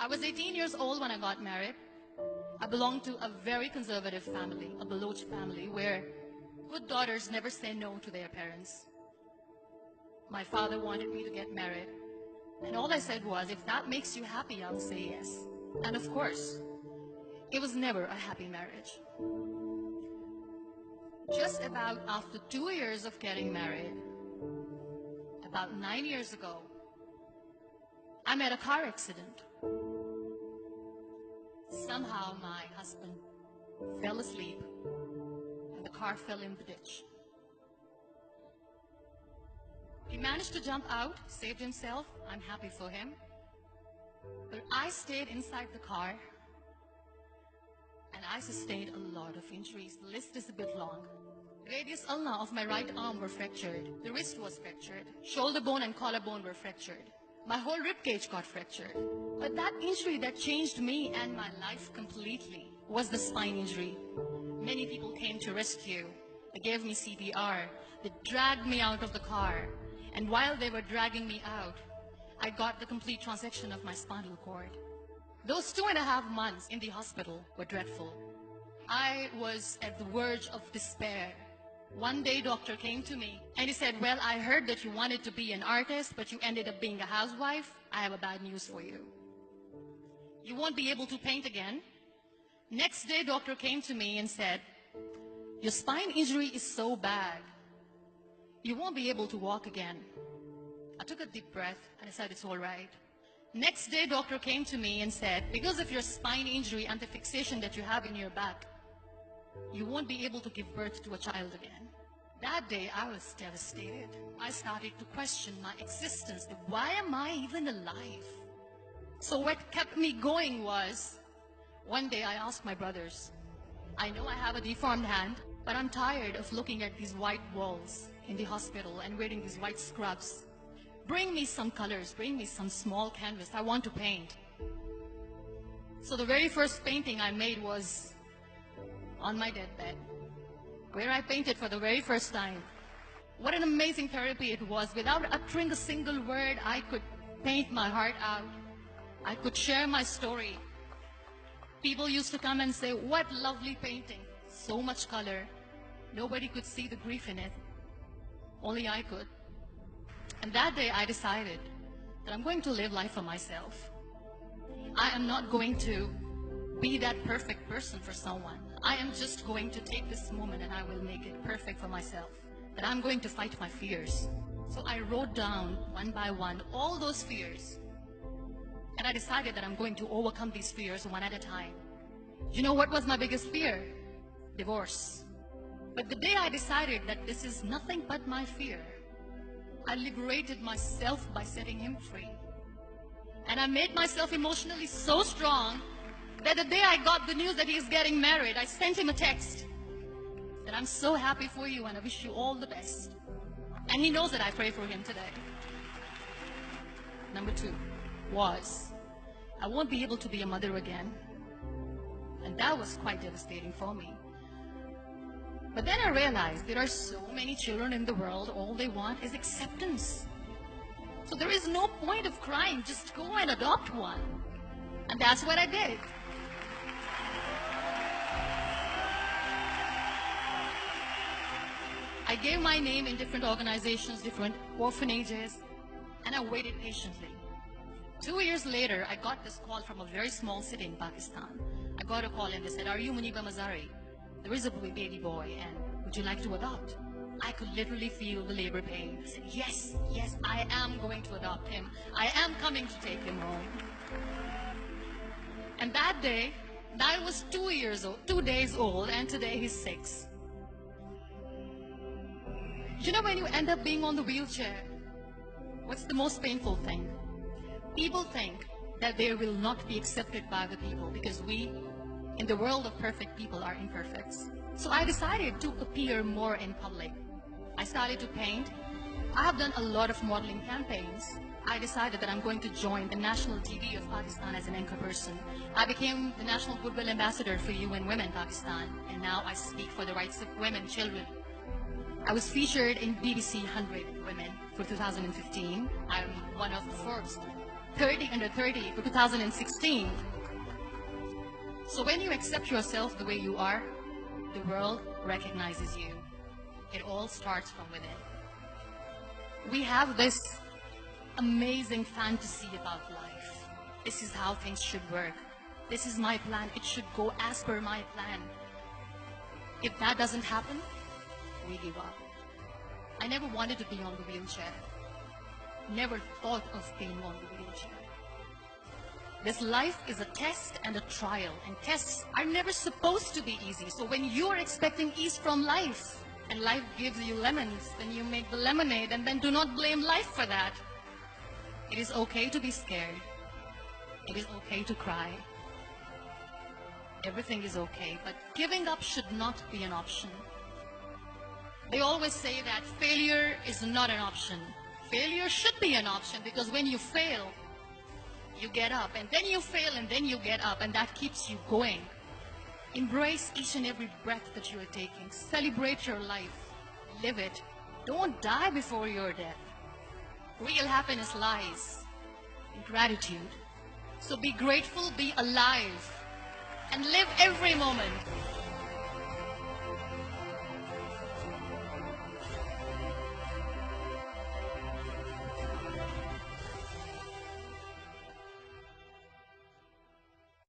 I was 18 years old when I got married. I belonged to a very conservative family, a Baloch family, where good daughters never say no to their parents. My father wanted me to get married, and all I said was, if that makes you happy, I'll say yes. And of course, it was never a happy marriage. Just about after 2 years of getting married, about 9 years ago, I met a car accident. Somehow my husband fell asleep and the car fell in the ditch. He managed to jump out, saved himself. I'm happy for him. But I stayed inside the car and I sustained a lot of injuries. The list is a bit long. Radius ulna of my right arm were fractured. The wrist was fractured. Shoulder bone and collarbone were fractured. My whole rib cage got fractured. But that injury that changed me and my life completely was the spine injury. Many people came to rescue. They gave me CPR. They dragged me out of the car. And while they were dragging me out, I got the complete transection of my spinal cord. Those 2.5 months in the hospital were dreadful. I was at the verge of despair. One day, doctor came to me and he said, well, I heard that you wanted to be an artist, but you ended up being a housewife. I have a bad news for you. You won't be able to paint again. Next day, doctor came to me and said, your spine injury is so bad, you won't be able to walk again. I took a deep breath and I said, it's all right. Next day, doctor came to me and said, because of your spine injury and the fixation that you have in your back, you won't be able to give birth to a child again. That day, I was devastated. I started to question my existence. Why am I even alive? So what kept me going was, one day I asked my brothers, I know I have a deformed hand, but I'm tired of looking at these white walls in the hospital and wearing these white scrubs. Bring me some colors, bring me some small canvas. I want to paint. So the very first painting I made was on my deathbed, where I painted for the very first time. What an amazing therapy it was. Without uttering a single word, I could paint my heart out. I could share my story. People used to come and say, what lovely painting. So much color. Nobody could see the grief in it. Only I could. And that day I decided that I'm going to live life for myself. I am not going to be that perfect person for someone. I am just going to take this moment and I will make it perfect for myself. That I'm going to fight my fears. So I wrote down one by one all those fears. And I decided that I'm going to overcome these fears one at a time. You know what was my biggest fear? Divorce. But the day I decided that this is nothing but my fear, I liberated myself by setting him free. And I made myself emotionally so strong that the day I got the news that he's getting married, I sent him a text that I'm so happy for you and I wish you all the best. And he knows that I pray for him today. Number 2 was, I won't be able to be a mother again. And that was quite devastating for me. But then I realized there are so many children in the world, all they want is acceptance. So there is no point of crying, just go and adopt one. And that's what I did. I gave my name in different organizations, different orphanages, and I waited patiently. 2 years later, I got this call from a very small city in Pakistan. I got a call and they said, are you Muniba Mazari? There is a baby boy and would you like to adopt? I could literally feel the labor pain. I said, yes, yes, I am going to adopt him. I am coming to take him home. And that day, I was 2 days old, and today he's 6. You know, when you end up being on the wheelchair, what's the most painful thing? People think that they will not be accepted by the people because we, in the world of perfect people, are imperfects. So I decided to appear more in public. I started to paint. I have done a lot of modeling campaigns. I decided that I'm going to join the national TV of Pakistan as an anchor person. I became the national goodwill ambassador for UN Women Pakistan, and now I speak for the rights of women, children. I was featured in BBC 100 Women for 2015. I'm one of Forbes 30 under 30 for 2016. So when you accept yourself the way you are, the world recognizes you. It all starts from within. We have this amazing fantasy about life. This is how things should work. This is my plan. It should go as per my plan. If that doesn't happen, we give up. I never wanted to be on the wheelchair. Never thought of being on the wheelchair. This life is a test and a trial, and tests are never supposed to be easy. So when you are expecting ease from life, and life gives you lemons, then you make the lemonade, and then do not blame life for that. It is okay to be scared. It is okay to cry. Everything is okay, but giving up should not be an option. They always say that failure is not an option. Failure should be an option, because when you fail, you get up, and then you fail, and then you get up, and that keeps you going. Embrace each and every breath that you are taking. Celebrate your life. Live it. Don't die before your death. Real happiness lies in gratitude. So be grateful, be alive, and live every moment.